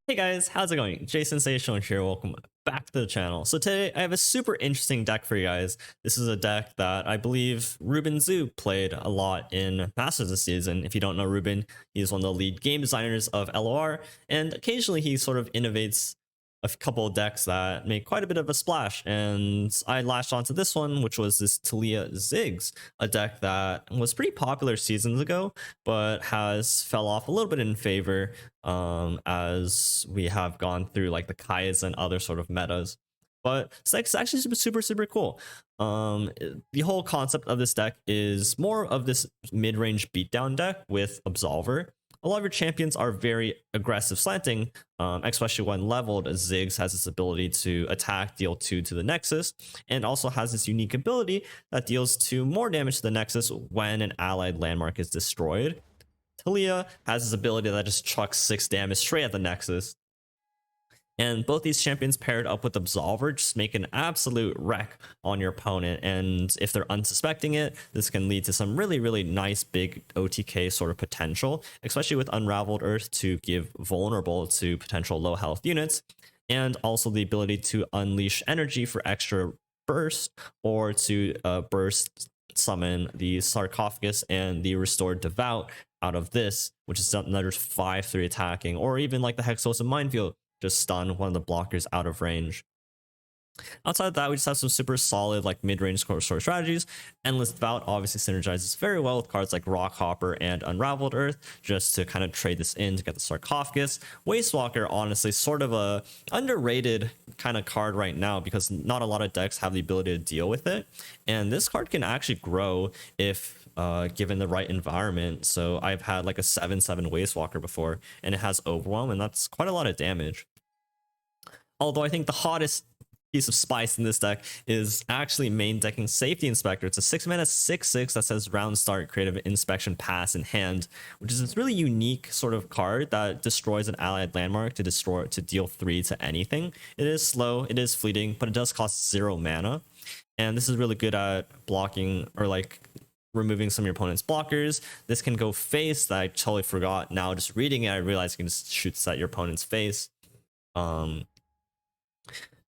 Hey guys, how's it going? Jay Sensational here. Welcome back to the channel. So today I have a super interesting deck for you guys. This is a deck that I believe Ruben Zhu played a lot in Masters this season. If you don't know Ruben, he's one of the lead game designers of LOR, and occasionally he sort of innovates a couple of decks that make quite a bit of a splash. And I latched onto this one, which was this TALIYAH ZIGGS, a deck that was pretty popular seasons ago, but has fell off a little bit in favor as we have gone through like the Kai's and other sort of metas. But it's actually super cool. The whole concept of this deck is more of this mid-range beatdown deck with Absolver. A lot of your champions are very aggressive slanting, especially when leveled. ZIGGS has this ability to attack, deal 2 to the Nexus, and also has this unique ability that deals 2 more damage to the Nexus when an allied landmark is destroyed. TALIYAH has this ability that just chucks 6 damage straight at the Nexus. And both these champions paired up with Absolver just make an absolute wreck on your opponent. And if they're unsuspecting it, this can lead to some really nice big OTK sort of potential, especially with Unraveled Earth to give vulnerable to potential low health units, and also the ability to unleash energy for extra burst, or to burst summon the Sarcophagus and the Restored Devout out of this, which is another 5/3 attacking, or even like the Hexplosive Minefield, just stun one of the blockers out of range. Outside of that, we just have some super solid like mid-range sort strategies. Endless Devout obviously synergizes very well with cards like Rockhopper and Unraveled Earth, just to kind of trade this in to get the Sarcophagus. Wastewalker, honestly, sort of a underrated kind of card right now because not a lot of decks have the ability to deal with it. And this card can actually grow if given the right environment. So I've had like a 7/7 Wastewalker before, and it has Overwhelm, and that's quite a lot of damage. Although I think the hottest piece of spice in this deck is actually main decking Safety Inspector. It's a 6-mana 6/6 that says round start, creative inspection pass in hand, which is this really unique sort of card that destroys an allied landmark to deal 3 to anything. It is slow, it is fleeting, but it does cost 0 mana. And this is really good at blocking or like removing some of your opponent's blockers. This can go face, that I totally forgot. Now just reading it, I realized you can just shoot at your opponent's face.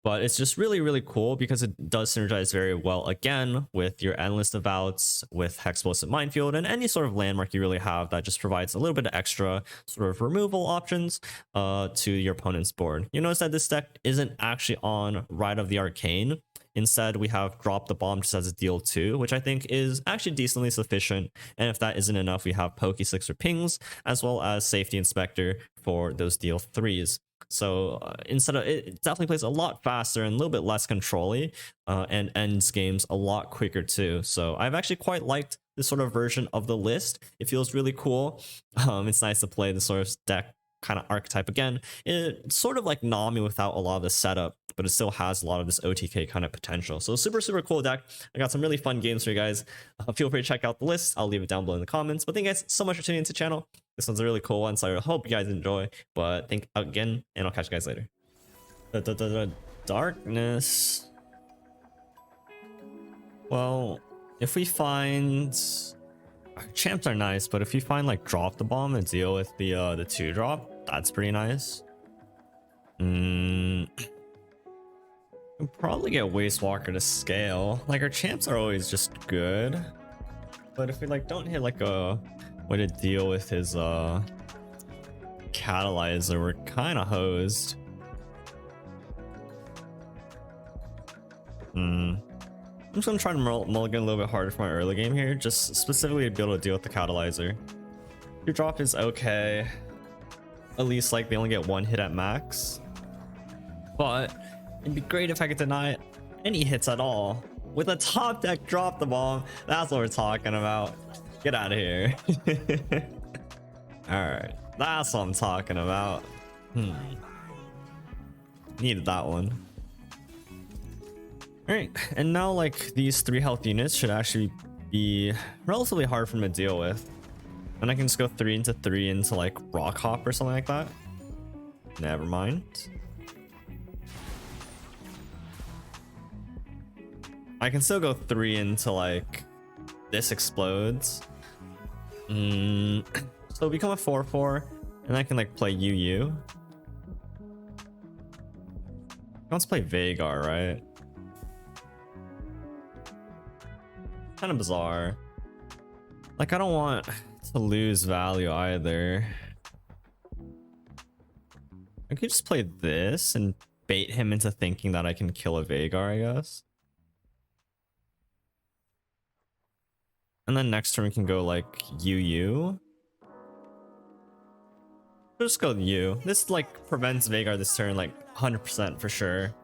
But it's just really cool because it does synergize very well again with your Endless Devouts, with Hexplosive Minefield, and any sort of landmark you really have that just provides a little bit of extra sort of removal options to your opponent's board. You notice that this deck isn't actually on Rite of the Arcane. Instead, we have Drop the Bomb just as a deal 2, which I think is actually decently sufficient. And if that isn't enough, we have Pokesix or Pings, as well as Safety Inspector for those deal 3s. So instead of it definitely plays a lot faster and a little bit less control-y, and ends games a lot quicker too. So I've actually quite liked this sort of version of the list. It feels really cool. It's nice to play this sort of deck kind of archetype again. It's sort of like Nami without a lot of the setup, but it still has a lot of this OTK kind of potential. So super cool deck. I got some really fun games for you guys. Feel free to check out the list. I'll leave it down below in the comments. But thank you guys so much for tuning into the channel. This one's a really cool one, so I hope you guys enjoy. But thank you again, and I'll catch you guys later. The darkness. Well, if we find our champs are nice, but if you find like Drop the Bomb and deal with the 2-drop, that's pretty nice. We'll probably get Wastewalker to scale. Like, our champs are always just good, but if we like don't hit like a way to deal with his catalyzer, we're kind of hosed. I'm just gonna try to mulligan a little bit harder for my early game here, just specifically to be able to deal with the catalyzer. Your drop is okay, at least like they only get 1 hit at max, but it'd be great if I could deny any hits at all with a top deck Drop the Bomb. That's what we're talking about. Get out of here. All right, that's what I'm talking about. Needed that one. All right, and now like these 3 health units should actually be relatively hard for them to deal with, and I can just go 3 into 3 into like Rock Hop or something like that. Never mind. I can still go 3 into like this explodes. So become a 4/4, and I can like play UU. wants to play Veigar, right? Kind of bizarre. Like, I don't want to lose value either. I could just play this and bait him into thinking that I can kill a Veigar, I guess. And then next turn we can go like UU. Just go U. This like prevents Veigar this turn like 100% for sure.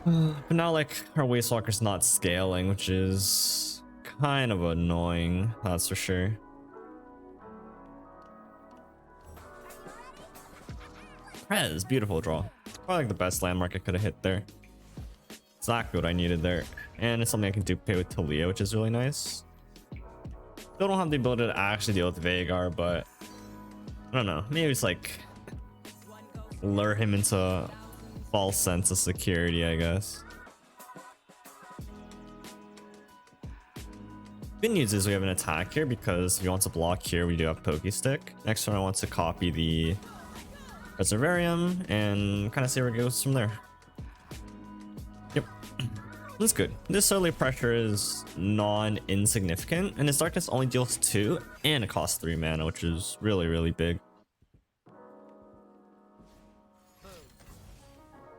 But now like our Waste Walker's not scaling, which is kind of annoying, that's for sure. Prez, beautiful draw. Probably like the best landmark I could have hit there. Exactly what I needed there. And it's something I can duplicate with TALIYAH, which is really nice. Still don't have the ability to actually deal with Veigar, but I don't know. Maybe it's like lure him into a false sense of security, I guess. Good news is we have an attack here because if he wants to block here, we do have Poké Stick. Next one I want to copy the Reservarium and kind of see where it goes from there. Yep. That's good. This early pressure is non-insignificant, and his darkness only deals 2 and it costs 3 mana, which is really, really big.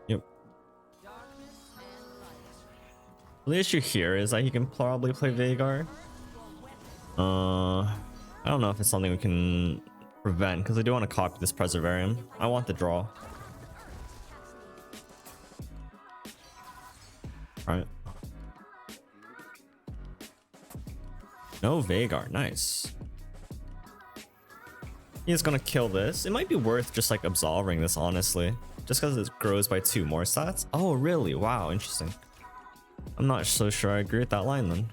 Yep. The issue here is that he can probably play Veigar. I don't know if it's something we can prevent because I do want to copy this Preservarium. I want the draw. Alright. No Veigar, nice. He's gonna kill this. It might be worth just like absolving this, honestly. Just because it grows by 2 more stats. Oh, really? Wow, interesting. I'm not so sure I agree with that line then.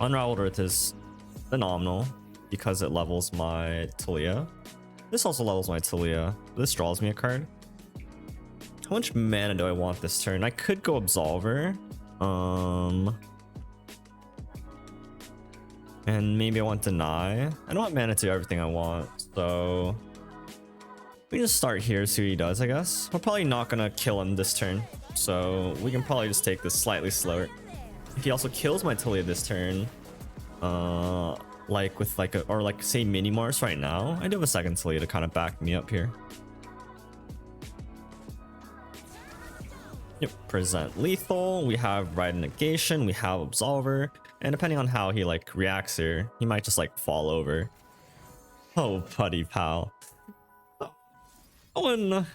Unraveled Earth is phenomenal because it levels my TALIYAH. This also levels my TALIYAH. This draws me a card. How much mana do I want this turn? I could go Absolver. And maybe I want Deny. I don't want mana to do everything I want, so we just start here, see what he does, I guess. We're probably not gonna kill him this turn, so we can probably just take this slightly slower. If he also kills my TALIYAH this turn, like with like a, or like say mini Mars right now, I do have a second TALIYAH to kind of back me up here. Yep, present lethal, we have Ride Negation, we have Absolver, and depending on how he like reacts here, he might just like fall over. Oh, buddy pal. Oh, and all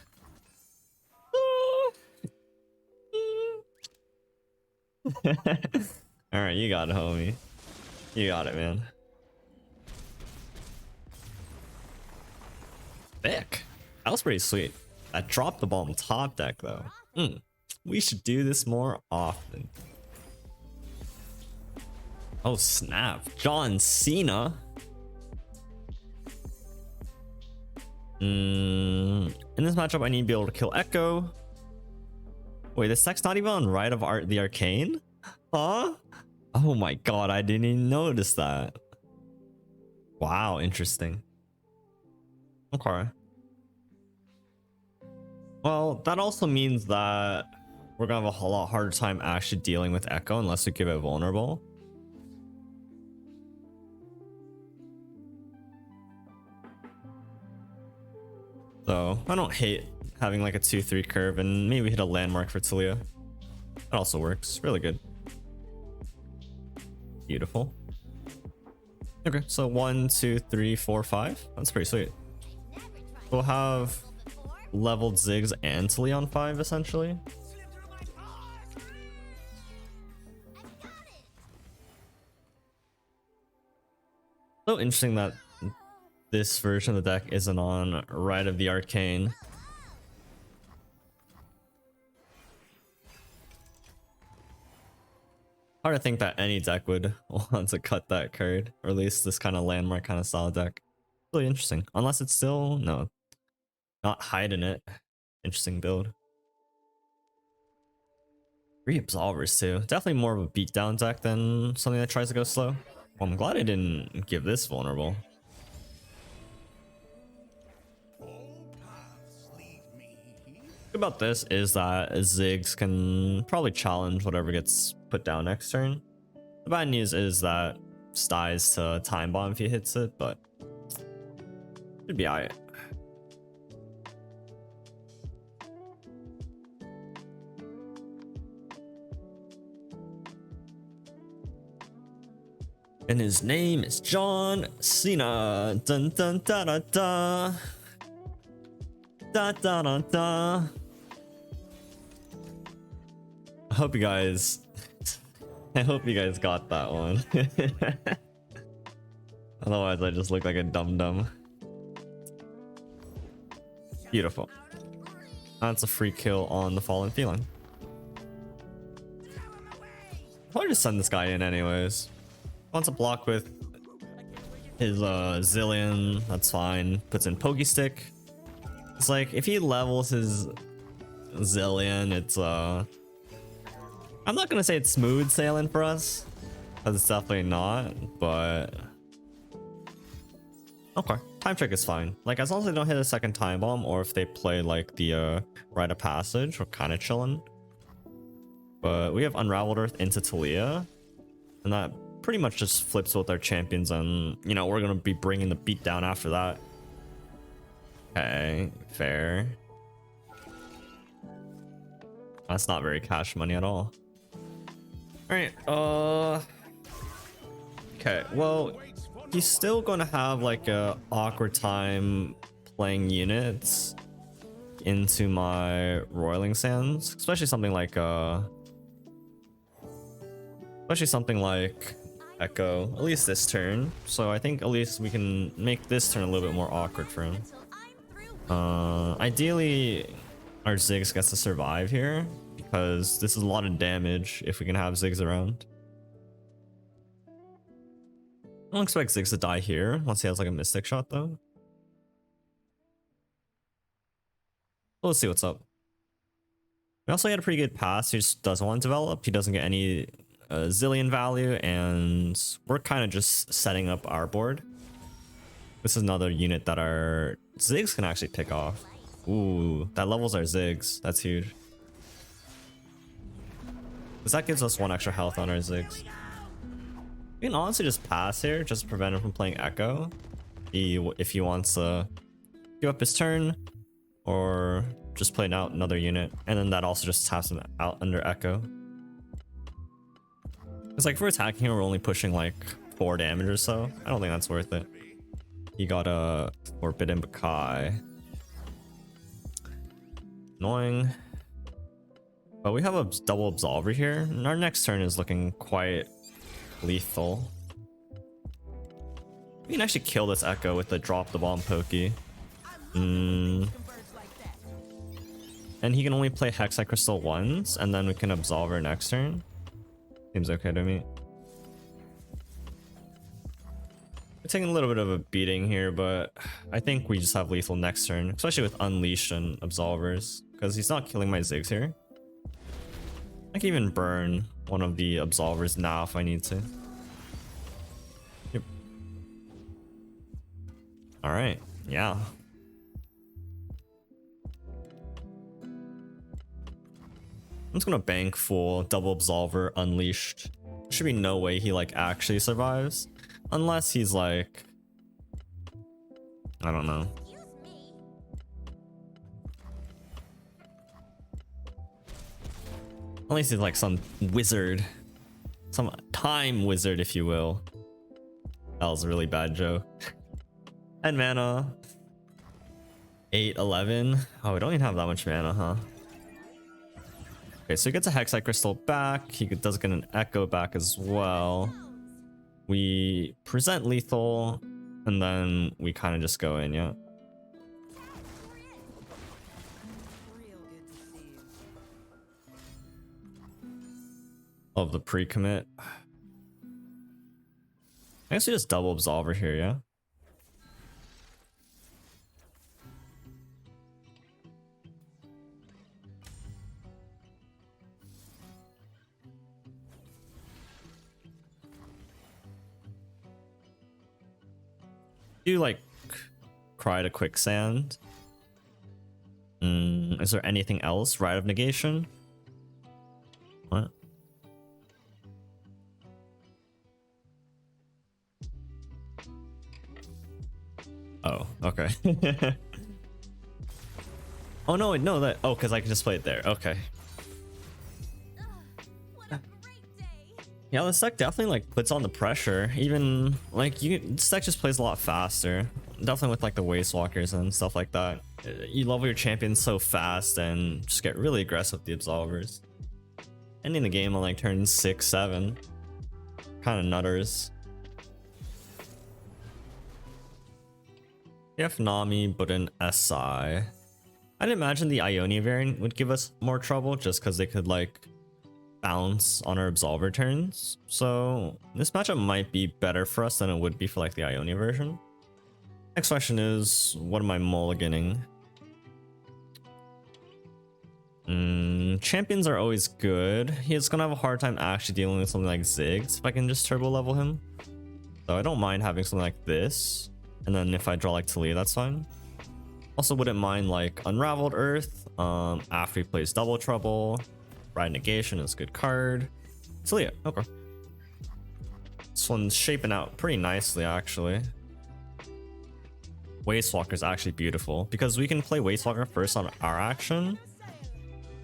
right, you got it, homie. You got it, man. Thick. That was pretty sweet. That dropped the ball on top deck though. We should do this more often. Oh snap, John Cena. In this matchup, I need to be able to kill Ekko. Wait, this deck's not even on Rite of the Arcane? Huh? Oh my god, I didn't even notice that. Wow, interesting. Okay. Well, that also means that we're gonna have a lot harder time actually dealing with Ekko unless we give it vulnerable. So I don't hate having like a 2-3 curve and maybe hit a landmark for TALIYAH. That also works. Really good. Beautiful. Okay, so 1, 2, 3, 4, 5. That's pretty sweet. We'll have leveled ZIGGS and TALIYAH on 5 essentially. So interesting that this version of the deck isn't on Rite of the Arcane. Hard to think that any deck would want to cut that card, or at least this kind of landmark kind of style deck. Really interesting. Unless it's still, no, not hiding it. Interesting build. 3 Absolvers too. Definitely more of a beatdown deck than something that tries to go slow. Well, I'm glad I didn't give this vulnerable. About this is that ZIGGS can probably challenge whatever gets put down next turn. The bad news is that dies to time bomb if he hits it, but should be alright. And his name is John Cena. Dun dun da da da. Da da da da. I hope you guys got that one. Otherwise I just look like a dum-dum. Beautiful. That's a free kill on the fallen feline. I'll just send this guy in anyways. Wants to block with his Zillion, that's fine. Puts in Pokey Stick. It's like if he levels his Zillion, it's I'm not gonna say it's smooth sailing for us, because it's definitely not, but okay. Time check is fine. Like as long as they don't hit a second time bomb, or if they play like the Rite of Passage, we're kind of chilling. But we have Unraveled Earth into TALIYAH, and that pretty much just flips with our champions, and you know we're gonna be bringing the beatdown after that. Okay, fair. That's not very cash money at all. All right, okay, well, he's still gonna have like a awkward time playing units into my Roiling Sands, especially something like Ekko, at least this turn. So I think at least we can make this turn a little bit more awkward for him. Ideally our ZIGGS gets to survive here, because this is a lot of damage if we can have ZIGGS around. I don't expect ZIGGS to die here once he has like a Mystic Shot though. Let's see what's up. We also had a pretty good pass. He just doesn't want to develop. He doesn't get any Zillion value, and we're kind of just setting up our board. This is another unit that our ZIGGS can actually pick off. Ooh, that levels our ZIGGS. That's huge. Because that gives us 1 extra health on our ZIGGS. We can honestly just pass here, just to prevent him from playing Ekko. If he wants to give up his turn, or just play out another unit. And then that also just taps him out under Ekko. It's like if we're attacking him, we're only pushing like 4 damage or so. I don't think that's worth it. He got a Forbidden Bakai. Annoying. But we have a double Absolver here, and our next turn is looking quite lethal. We can actually kill this Ekko with the drop the bomb pokey. And he can only play Hexite Crystal once, and then we can Absolver next turn. Seems okay to me. We're taking a little bit of a beating here, but I think we just have lethal next turn, especially with Unleashed and Absolvers, because he's not killing my ZIGGS here. I can even burn one of the Absolvers now if I need to. Yep. Alright, yeah. I'm just gonna bank full double Absolver Unleashed. There should be no way he like actually survives, unless he's like, I don't know. Unless he's like some wizard, some time wizard, if you will. That was a really bad joke. And mana 8-11. Oh, we don't even have that much mana, huh? Okay, so he gets a Hexite Crystal back. He does get an Ekko back as well. We present lethal, and then we kind of just go in, yeah. Of the pre-commit. I guess we just double Absolver here, yeah? You like cry to quicksand. Is there anything else? Rite of Negation? What? Oh, okay. Oh no, no, that, oh, because I can just play it there. Okay. Yeah, this deck definitely like puts on the pressure. Even like this deck just plays a lot faster. Definitely with like the Waste Walkers and stuff like that. You level your champions so fast and just get really aggressive with the Absolvers. Ending the game on like turn 6, 7. Kind of nutters. TF Nami, but an SI. I'd imagine the Ionia variant would give us more trouble just because they could like bounce on our Absolver turns. So this matchup might be better for us than it would be for like the Ionia version. Next question is, what am I mulliganing? Champions are always good. He's gonna have a hard time actually dealing with something like ZIGGS if I can just turbo level him. So I don't mind having something like this. And then if I draw like TALIYAH, that's fine. Also wouldn't mind like Unraveled Earth after he plays Double Trouble. Rite Negation is a good card. TALIYAH, okay. This one's shaping out pretty nicely actually. Waste Walker is actually beautiful because we can play Waste Walker first on our action.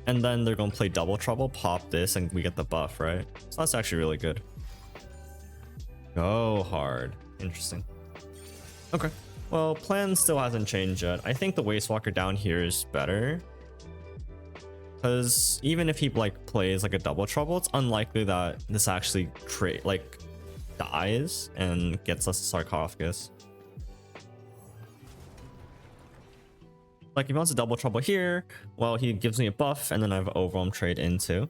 And then they're going to play Double Trouble, pop this, and we get the buff, right? So that's actually really good. Go hard. Interesting. Okay. Well, plan still hasn't changed yet. I think the Waste Walker down here is better. Because even if he like plays like a Double Trouble, it's unlikely that this actually dies and gets us a Sarcophagus. Like if he wants a Double Trouble here, well, he gives me a buff and then I have Overwhelm trade into.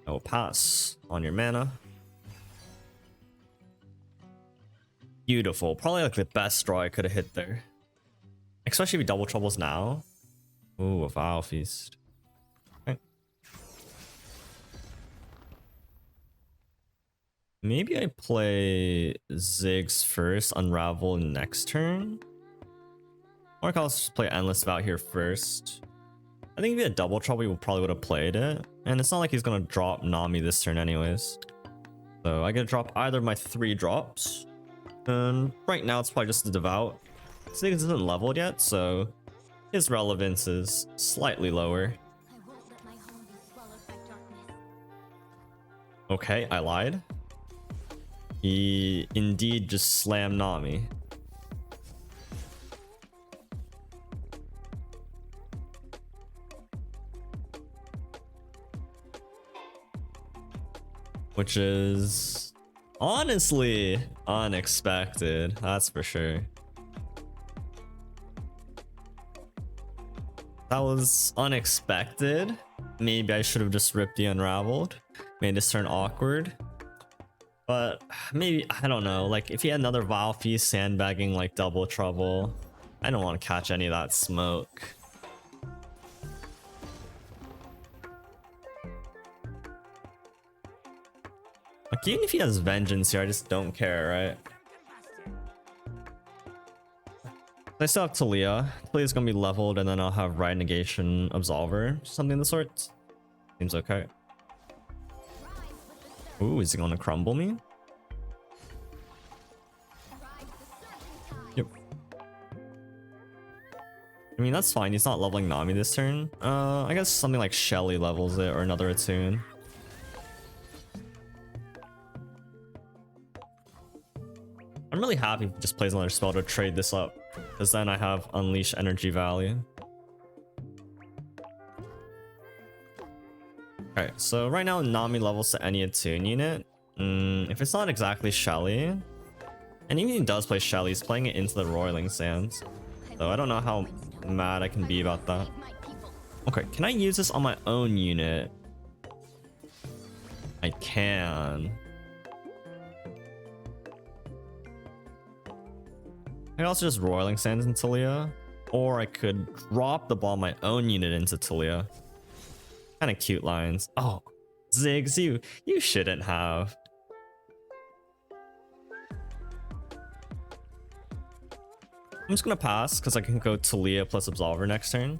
I will pass on your mana. Beautiful. Probably like the best draw I could have hit there. Especially if he Double Troubles now. Ooh, a Vile Feast. Okay. Maybe I play ZIGGS first, Unravel next turn. Or I can also just play Endless Vow here first. I think if he had Double Trouble, we probably would have played it. And it's not like he's going to drop Nami this turn anyways. So I get to drop either of my 3 drops. And right now it's probably just the Devout. ZIGGS isn't leveled yet, so his relevance is slightly lower. Okay, I lied. He indeed just slammed Nami. Which is honestly unexpected, that's for sure. That was unexpected. Maybe I should have just ripped the Unraveled, made this turn awkward. But maybe, I don't know, like if he had another Vile Feast sandbagging like Double Trouble, I don't want to catch any of that smoke. Like even if he has Vengeance here, I just don't care, right? I still have TALIYAH. TALIYAH's gonna be leveled, and then I'll have Rite Negation Absolver, something of the sort. Seems okay. Ooh, is he gonna crumble me? Yep. I mean, that's fine. He's not leveling Nami this turn. I guess something like Shelly levels it, or another Attune. I'm really happy if he just plays another spell to trade this up, because then I have Unleash Energy value. Alright, so right now Nami levels to any Attune unit. If it's not exactly Shelly, and even if he does play Shelly, he's playing it into the Roiling Sands. So I don't know how mad I can be about that. Okay, can I use this on my own unit? I can. I could also just Roiling Sands into TALIYAH, or I could drop the ball my own unit into TALIYAH. Kind of cute lines. Oh, ZIGGS, you shouldn't have. I'm just gonna pass because I can go TALIYAH plus Absolver next turn.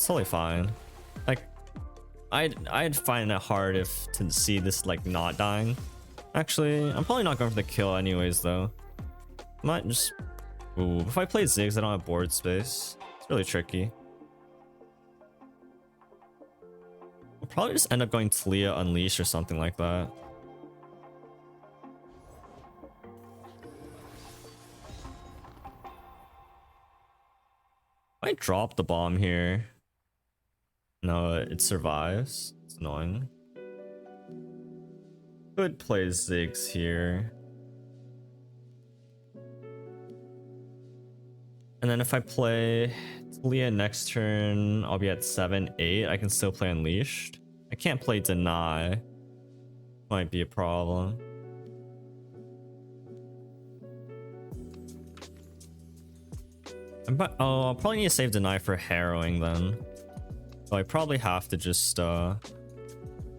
That's totally fine. Like, I'd find it hard to see this like not dying. Actually, I'm probably not going for the kill anyways though. Might just... Ooh, if I play ZIGGS, I don't have board space. It's really tricky. We'll probably just end up going TALIYAH Unleash or something like that. I drop the bomb here. No, it survives. It's annoying. Could play ZIGGS here. And then if I play TALIYAH next turn, I'll be at 7-8. I can still play Unleashed. I can't play Deny. Might be a problem. Oh, I'll probably need to save Deny for Harrowing then. So I probably have to just try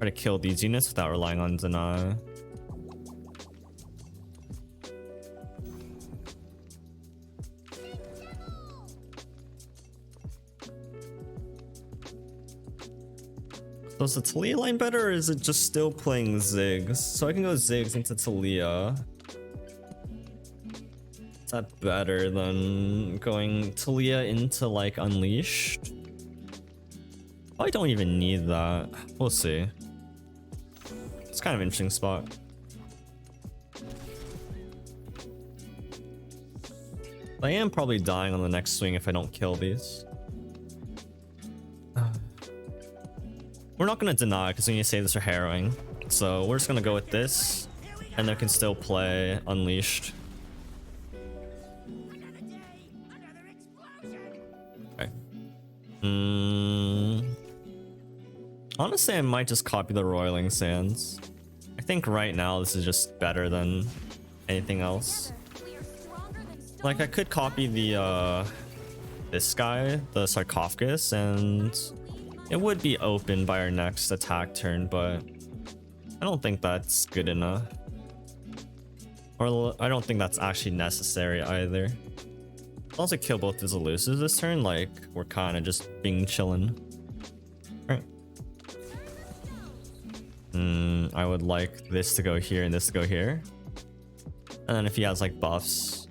to kill these units without relying on Deny. So is the TALIYAH line better, or is it just still playing ZIGGS? So I can go ZIGGS into TALIYAH. Is that better than going TALIYAH into like Unleashed? I don't even need that. We'll see. It's kind of an interesting spot. I am probably dying on the next swing if I don't kill these. We're not gonna Deny because we need to save this for Harrowing. So we're just gonna go with this, and then can still play Unleashed. Okay. Honestly, I might just copy the Roiling Sands. I think right now this is just better than anything else. Like, I could copy the this guy, the Sarcophagus, and it would be open by our next attack turn, but I don't think that's good enough. Or I don't think that's actually necessary either. I'll also kill both his elusives this turn, like we're kind of just being chillin'. Alright. I would like this to go here and this to go here. And then if he has like buffs,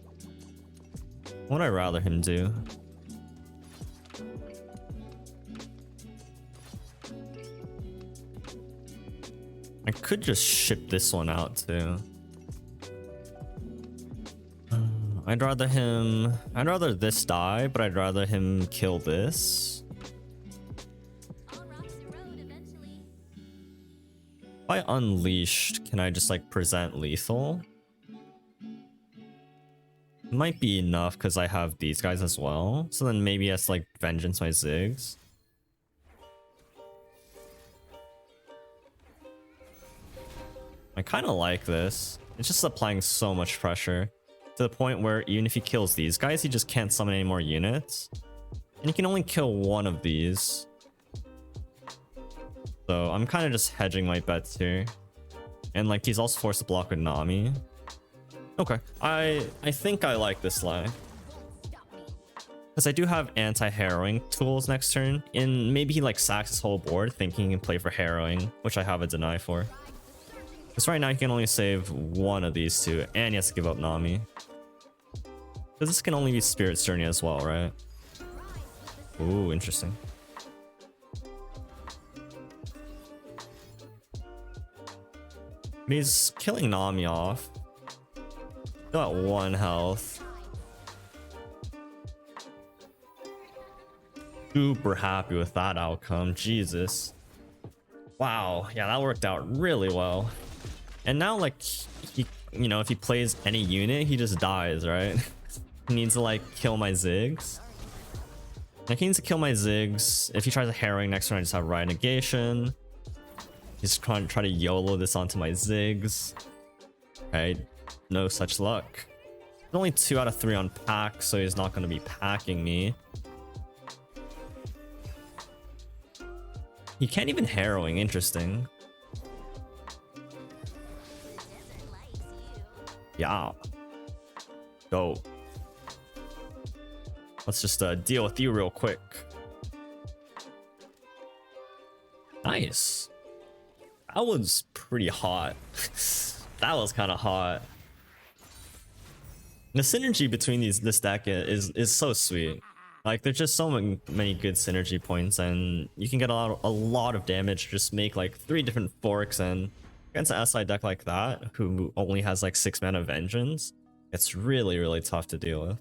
what would I rather him do? I could just ship this one out too. I'd rather this die, but I'd rather him kill this. If I Unleashed, can I just like present lethal? Might be enough because I have these guys as well. So then maybe it's like Vengeance my ZIGGS. I kind of like this. It's just applying so much pressure to the point where even if he kills these guys, he just can't summon any more units. And he can only kill one of these. So I'm kind of just hedging my bets here. And like he's also forced to block with Nami. Okay, I think I like this line. Because I do have anti-harrowing tools next turn. And maybe he like sacks his whole board thinking he can play for harrowing, which I have a Deny for. Because right now he can only save one of these two, and he has to give up Nami. Because this can only be Spirit's Journey as well, right? Ooh, interesting. He's killing Nami off. Got 1 health. Super happy with that outcome. Jesus. Wow. Yeah, that worked out really well. And now, like, he, you know, if he plays any unit, he just dies, right? He needs to, like, kill my ZIGGS. Like, he needs to kill my ZIGGS. If he tries a Harrowing next turn, I just have Riot Negation. He's trying to YOLO this onto my ZIGGS. Okay, no such luck. There's only 2 out of 3 on pack, so he's not going to be packing me. He can't even Harrowing, interesting. Yeah. Go. Let's just deal with you real quick. Nice. That was pretty hot. That was kind of hot. The synergy between this deck is so sweet. Like there's just so many good synergy points, and you can get a lot of damage. Just make like 3 different forks, and against an SI deck like that, who only has like 6 mana Vengeance, it's really tough to deal with.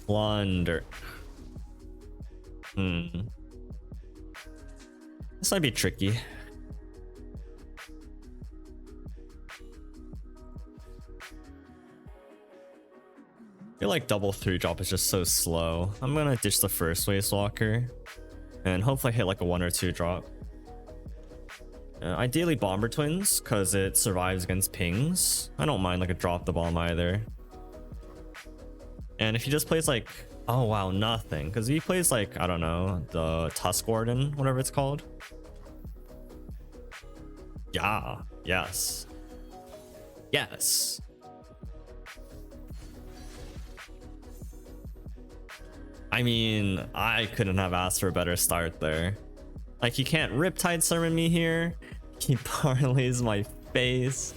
Plunder. This might be tricky. I feel like double 3-drop is just so slow. I'm gonna ditch the first Waste Walker and hopefully hit like a 1 or 2 drop. Ideally Bomber Twins, because it survives against pings. I don't mind like a drop the bomb either. And if he just plays like, oh wow, nothing, because he plays like, I don't know, the Tusk Warden, whatever it's called. Yeah, yes. Yes. I mean, I couldn't have asked for a better start there. Like, he can't Riptide Summon me here. He parlays my face.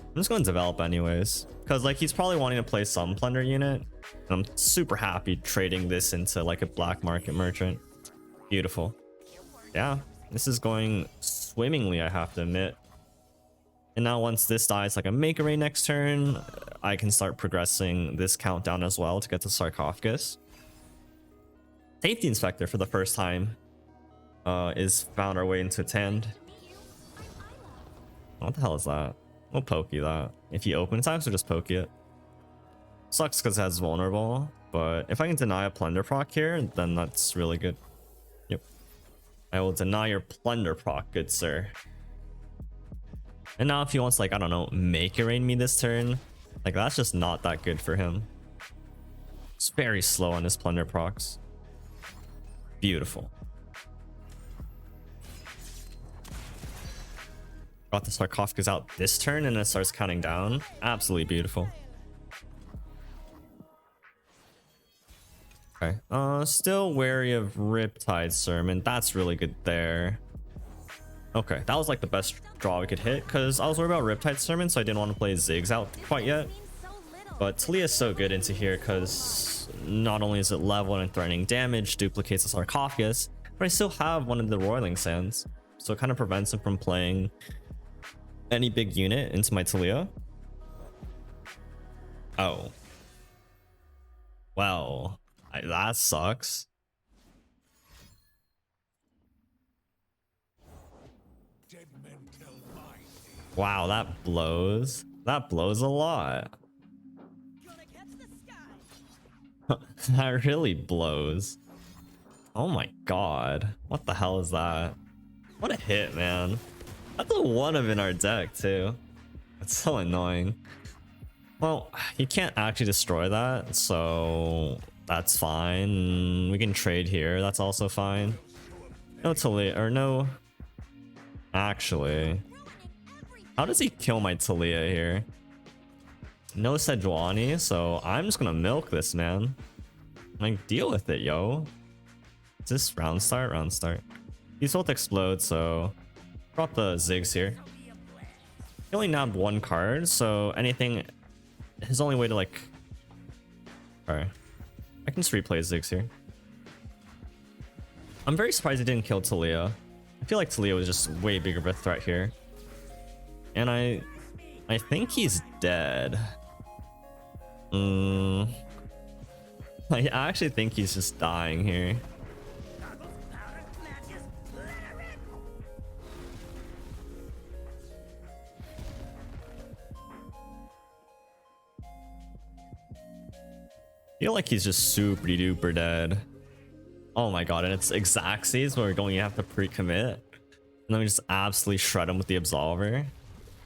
I'm just going to develop anyways, because like he's probably wanting to play some Plunder unit. And I'm super happy trading this into like a black market merchant. Beautiful. Yeah, this is going swimmingly, I have to admit. And now once this dies, like a Make a Rain next turn, I can start progressing this countdown as well to get to Sarcophagus. Safety Inspector for the first time is found our way into its hand. What the hell is that? We'll pokey that. If he open attacks, or just poke it. Sucks because it has vulnerable, but if I can deny a Plunder proc here, then that's really good. Yep. I will deny your Plunder proc, good sir. And now if he wants, like, I don't know, Make a Rain me this turn, like that's just not that good for him. It's very slow on his Plunder procs. Beautiful. Got the Sarcophagus out this turn and it starts counting down. Absolutely beautiful. Okay. Still wary of Riptide Sermon. That's really good there. Okay, that was like the best draw we could hit, because I was worried about Riptide Sermon, so I didn't want to play ZIGGS out quite yet. But TALIYAH is so good into here, because not only is it level and threatening damage, duplicates the Sarcophagus, but I still have one of the Roiling Sands, so it kind of prevents him from playing any big unit into my TALIYAH. Oh. Well, that sucks. Wow, that blows. That blows a lot. That really blows. Oh my god. What the hell is that? What a hit, man. That's a 1 in our deck, too. That's so annoying. Well, you can't actually destroy that, so that's fine. We can trade here. That's also fine. No TALIYAH, or no. Actually, how does he kill my TALIYAH here? No Sejuani, so I'm just gonna milk this, man. Like, deal with it, yo. Is this round start? Round start. He's both explode, so drop the ZIGGS here. He only nabbed 1 card, so anything. His only way to like. Alright. I can just replay ZIGGS here. I'm very surprised he didn't kill TALIYAH. I feel like TALIYAH was just way bigger of a threat here. And I think he's dead. I actually think he's just dying here. I feel like he's just super duper dead. Oh my god, and it's Xaxes where we're going to have to pre-commit. And then we just absolutely shred him with the Absolver.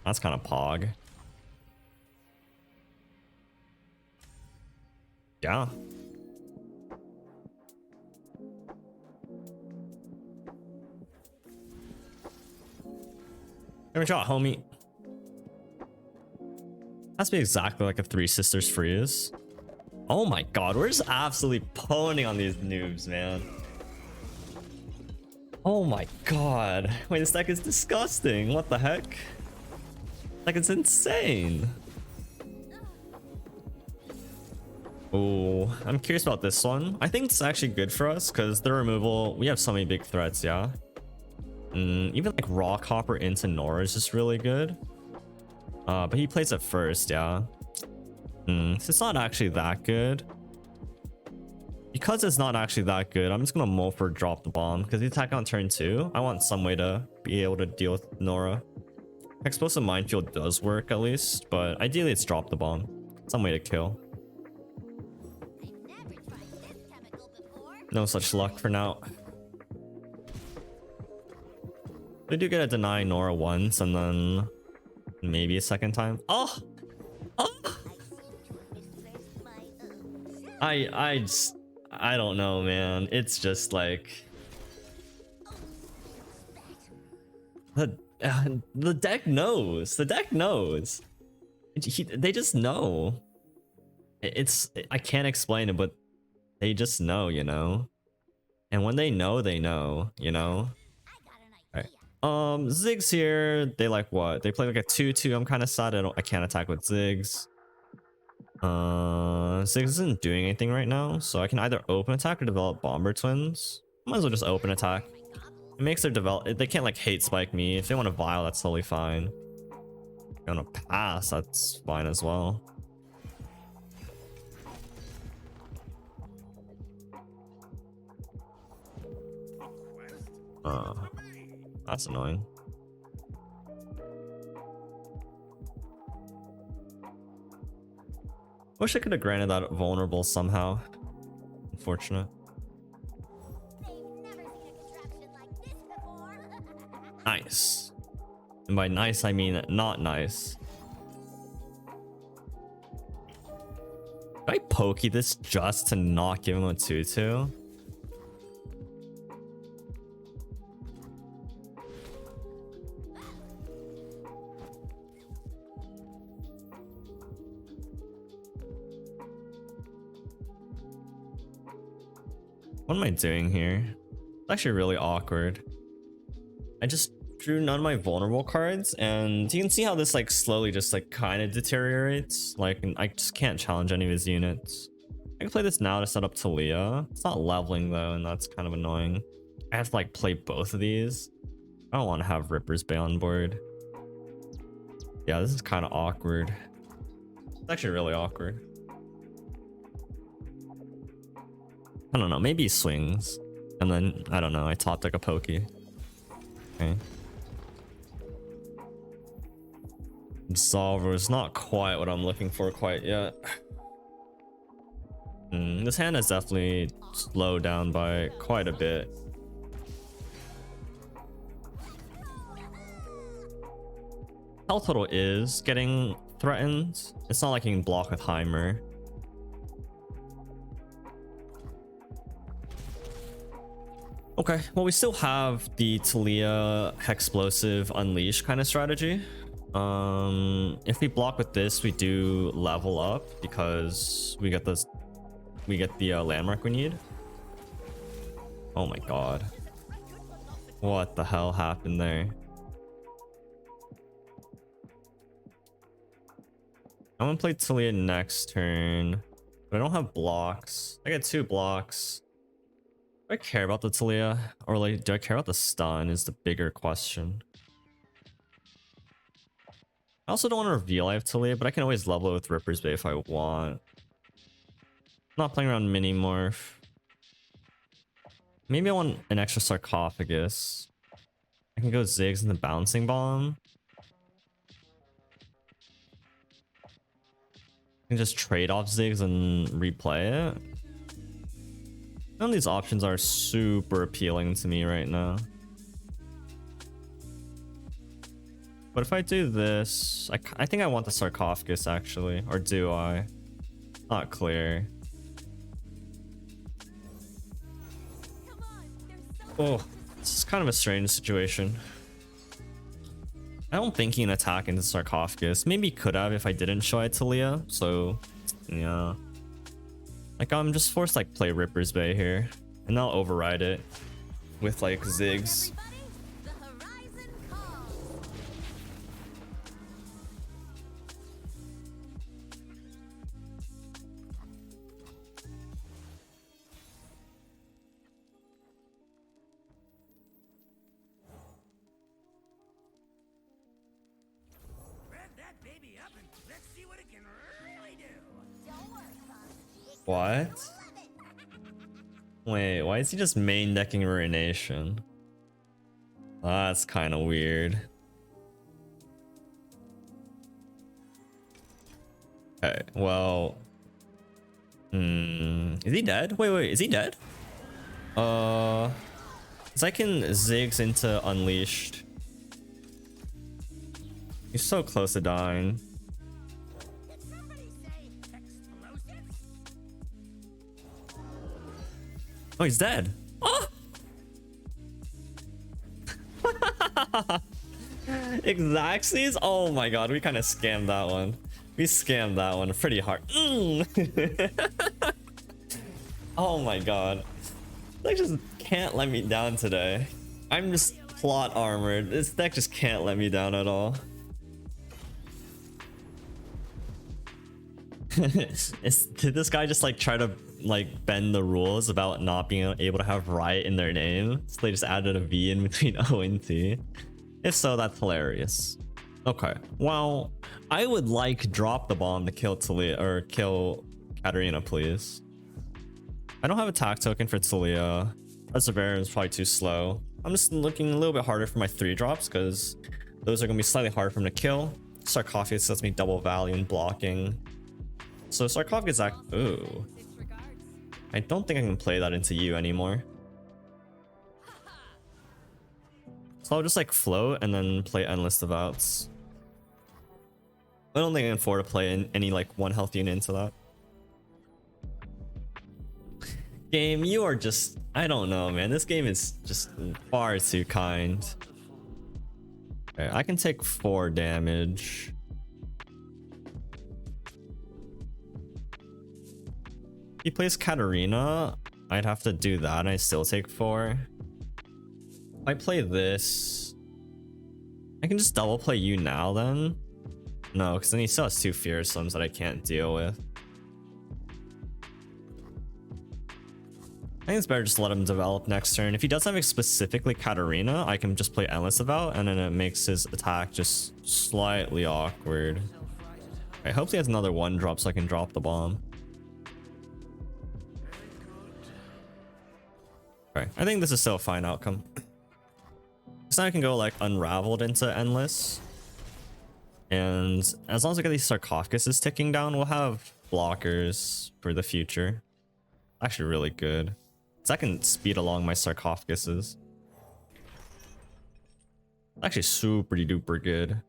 That's kind of pog. Yeah. Give me a shot, homie. Has to be exactly like a Three Sisters freeze. Oh my god, we're just absolutely pwning on these noobs, man. Oh my god. Wait, this deck is disgusting. What the heck? Like, it's insane. Oh, I'm curious about this one. I think it's actually good for us because the removal, we have so many big threats, yeah. Even like Rock Hopper into Norra is just really good. But he plays it first, yeah. So it's not actually that good. Because it's not actually that good, I'm just gonna mull for drop the bomb because the attack on turn 2. I want some way to be able to deal with Norra. Explosive Minefield does work at least, but ideally it's drop the bomb. Some way to kill. No such luck for now. We do get a deny Norra once and then maybe a second time. Oh! Oh! I don't know, man. It's just like the deck knows. The deck knows. They just know. I can't explain it, but they just know, you know. And when they know, you know. All right. ZIGGS here. They like what? They play like a 2/2. I'm kind of sad. I can't attack with ZIGGS. ZIGGS isn't doing anything right now, so I can either open attack or develop Bomber Twins. Might as well just open attack. It makes their they can't like hate spike me. If they want to Vile, that's totally fine. If they want to pass, that's fine as well. That's annoying. Wish I could have granted that vulnerable somehow. Unfortunate. Nice. And by nice, I mean not nice. Did I pokey this just to not give him a 2/2? What am I doing here? It's actually really awkward. I just drew none of my vulnerable cards, and you can see how this like slowly just like kind of deteriorates. Like, I just can't challenge any of his units. I can play this now to set up TALIYAH. It's not leveling though, and that's kind of annoying. I have to like play both of these. I don't want to have Ripper's Bay on board. Yeah, this is kind of awkward. It's actually really awkward. I don't know, maybe he swings. And then, I don't know, I top deck a pokey. Okay. Absolver is not quite what I'm looking for quite yet. This hand is definitely slowed down by quite a bit. Health total is getting threatened. It's not like you can block with Heimer. Okay, well, we still have the TALIYAH Hexplosive Unleash kind of strategy. If we block with this, we do level up because we get this, we get the landmark we need. Oh my god, what the hell happened there? I'm gonna play TALIYAH next turn, but I don't have blocks. I get 2 blocks. Do I care about the TALIYAH, or like, do I care about the stun is the bigger question. I also don't want to reveal I have TALIYAH, but I can always level it with Ripper's Bay if I want. I'm not playing around mini morph. Maybe I want an extra sarcophagus. I can go ZIGGS and the bouncing bomb. I can just trade off ZIGGS and replay it. None of these options are super appealing to me right now. But if I do this, I think I want the sarcophagus actually, or do I? Not clear. Oh, this is kind of a strange situation. I don't think he can attack into sarcophagus. Maybe he could have if I didn't show it to TALIYAH. So yeah. Like, I'm just forced to like play Ripper's Bay here, and I'll override it. with like ZIGGS. What? Wait, why is he just main decking Ruination? That's kind of weird. Okay, well... is he dead? Wait, is he dead? 'Cause I can ZIGGS into Unleashed. He's so close to dying. Oh, he's dead. Oh! Exactsies? Oh my god, we kind of scammed that one. We scammed that one pretty hard. Oh my god. They just can't let me down today. I'm just plot armored. This deck just can't let me down at all. Did this guy just like try to like bend the rules about not being able to have Riot in their name? So they just added a V in between O and T. If so, that's hilarious. Okay, well, I would like drop the bomb to kill TALIYAH or kill Katarina, please. I don't have a attack token for TALIYAH. Perseverance is probably too slow. I'm just looking a little bit harder for my 3-drops because those are gonna be slightly harder for him to kill. Sarcophagus lets me double value in blocking. So Sarcophagus act. Ooh. I don't think I can play that into you anymore. So I'll just like float and then play Endless Devouts. I don't think I can afford to play any like 1 health unit into that. Game, you are just... I don't know, man. This game is just far too kind. Okay, I can take 4 damage. If he plays Katarina, I'd have to do that and I still take 4. If I play this, I can just double play you now then? No, because then he still has 2 Fearsomes that I can't deal with. I think it's better just let him develop next turn. If he doesn't have specifically Katarina, I can just play Endless Devout and then it makes his attack just slightly awkward. I hope he has another 1-drop so I can drop the bomb. Okay, I think this is still a fine outcome. So now I can go like Unraveled into Endless. And as long as I get these Sarcophaguses ticking down, we'll have blockers for the future. Actually really good. So I can speed along my Sarcophaguses. Actually super duper good.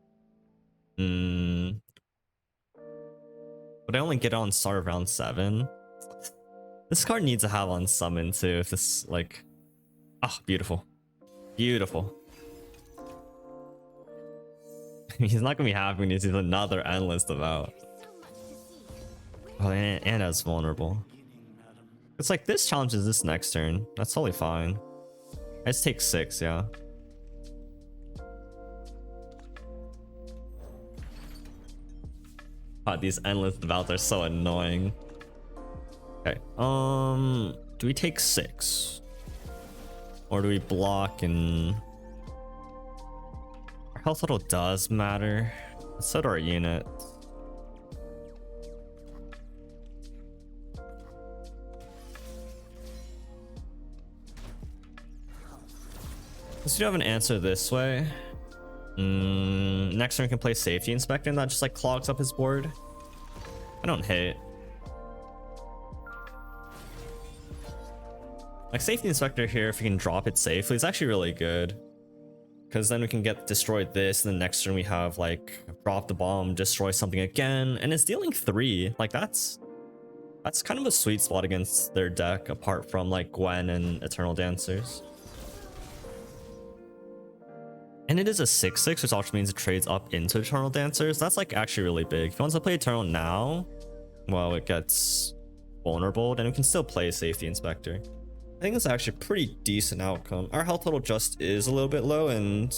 But I only get it on start of round 7. This card needs to have on summon too if this like... Oh, beautiful. Beautiful. He's not gonna be happy when he sees another Endless Devout. Oh, and as vulnerable. It's like this challenges this next turn. That's totally fine. I just take 6, yeah. God, these Endless Devouts are so annoying. Okay, do we take 6? Or do we block and... Our health total does matter. So do our unit. Let's do have an answer this way. Next turn we can play Safety Inspector and that just like clogs up his board. I don't hate. Like Safety Inspector here, if we can drop it safely, it's actually really good. Because then we can get destroyed this, and the next turn we have like drop the bomb, destroy something again, and it's dealing 3. Like that's kind of a sweet spot against their deck, apart from like Gwen and Eternal Dancers. And it is a 6/6, which also means it trades up into Eternal Dancers. That's like actually really big. If he wants to play Eternal now, well, it gets vulnerable, then we can still play Safety Inspector. I think it's actually a pretty decent outcome. Our health total just is a little bit low, and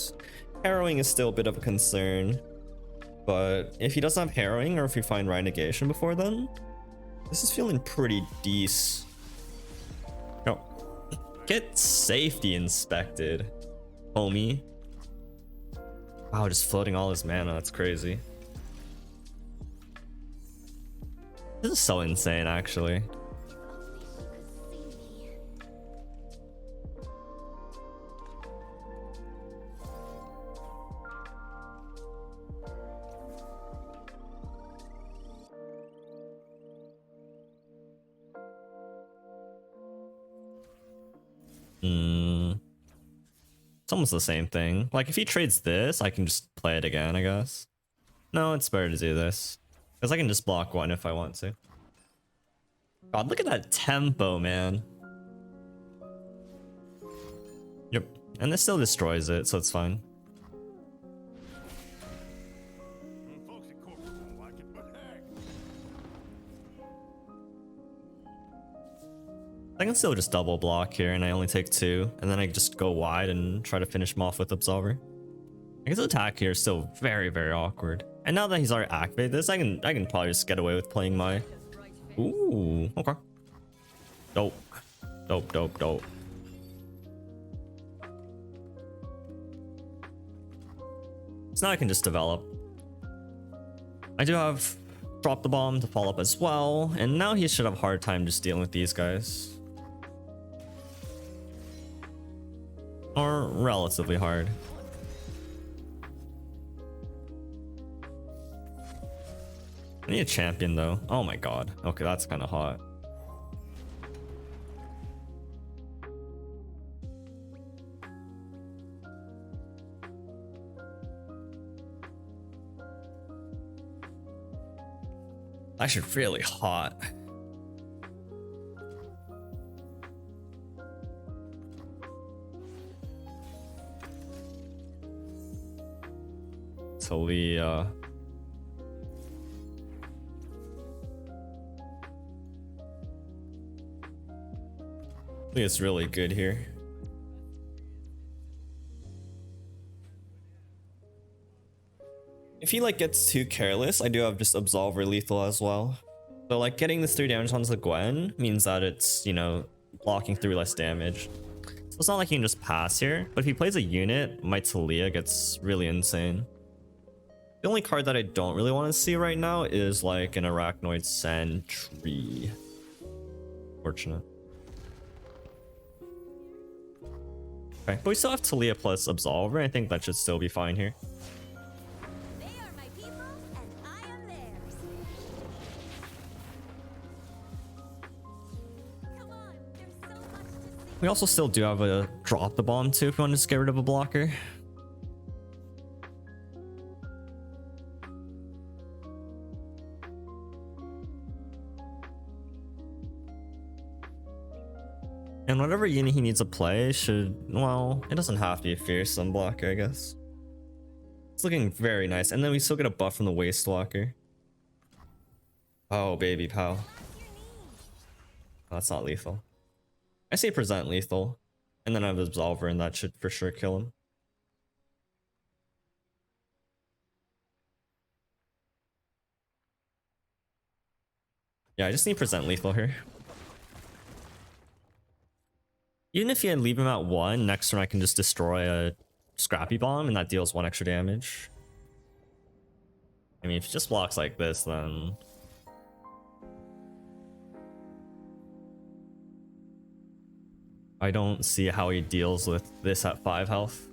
harrowing is still a bit of a concern. But if he doesn't have harrowing, or if we find renegation before then, this is feeling pretty decent. Oh, get safety inspected, homie. Wow, just floating all his mana, that's crazy. This is so insane, actually. It's almost the same thing. Like, if he trades this, I can just play it again, I guess. No, it's better to do this, because I can just block one if I want to. God, look at that tempo, man. Yep, and this still destroys it, so it's fine. I can still just double block here, and I only take 2, and then I just go wide and try to finish him off with Absolver. I guess the attack here is still very, very awkward. And now that he's already activated this, I can probably just get away with playing my... Ooh, okay. Dope. Dope, dope, dope. So now I can just develop. I do have Drop the Bomb to follow up as well, and now he should have a hard time just dealing with these guys. Or relatively hard. I need a champion though. Oh my god. Okay, that's kind of hot. Actually really hot. TALIYAH. I think it's really good here. If he like gets too careless, I do have just Absolver lethal as well. So like getting this 3 damage onto the Gwen means that it's, you know, blocking through less damage. So it's not like he can just pass here, but if he plays a unit, my TALIYAH gets really insane. The only card that I don't really want to see right now is like an Arachnoid Sentry. Fortunate. Okay, but we still have TALIYAH plus Absolver. I think that should still be fine here. They are my people, and I am theirs. Come on, there's so much to see. We also still do have a Drop the Bomb too if we want to just get rid of a blocker. And whatever unit he needs to play should, well, it doesn't have to be a Fierce Sunblocker, I guess. It's looking very nice. And then we still get a buff from the Waste Walker. Oh, baby pal. Oh, that's not lethal. I say present lethal. And then I have Absolver, and that should for sure kill him. Yeah, I just need present lethal here. Even if you leave him at 1, next turn I can just destroy a Scrappy Bomb, and that deals 1 extra damage. I mean, if he just blocks like this, then... I don't see how he deals with this at 5 health.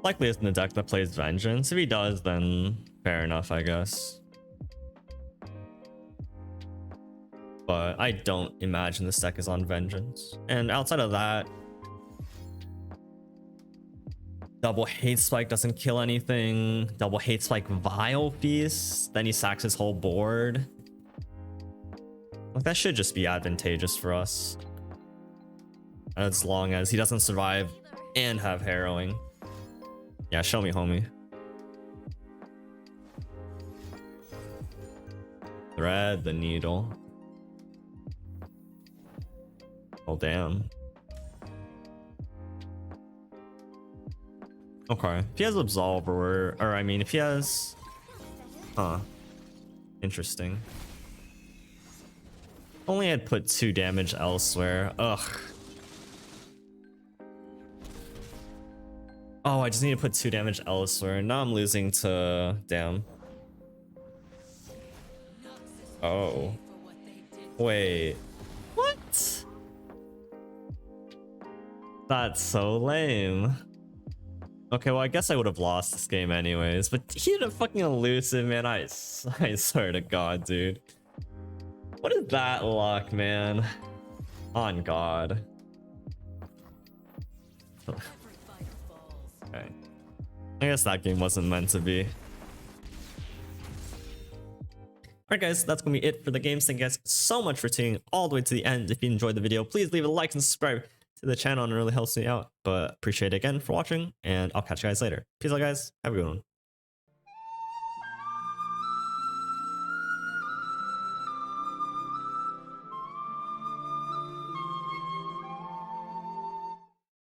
Likely isn't a deck that plays Vengeance. If he does, then fair enough, I guess. But I don't imagine this deck is on Vengeance. And outside of that, double Hate Spike doesn't kill anything. Double Hate Spike Vile Feast. Then he sacks his whole board. Like, that should just be advantageous for us. As long as he doesn't survive and have harrowing. Yeah, show me, homie. Thread the needle. Oh, damn. Okay. If he has Absolve or I mean, if he has... Huh. Interesting. Only had put 2 damage elsewhere. Ugh. Oh, I just need to put 2 damage elsewhere. Now I'm losing to... Damn. Oh. Wait. What? That's so lame. Okay, well, I guess I would have lost this game anyways, but he had a fucking elusive, man. I swear to God, dude. What is that luck, man? On God. Okay. I guess that game wasn't meant to be. Alright guys, that's gonna be it for the games. Thank you guys so much for tuning all the way to the end. If you enjoyed the video, please leave a like and subscribe to the channel, and it really helps me out. But appreciate it again for watching, and I'll catch you guys later. Peace out guys, have a good one.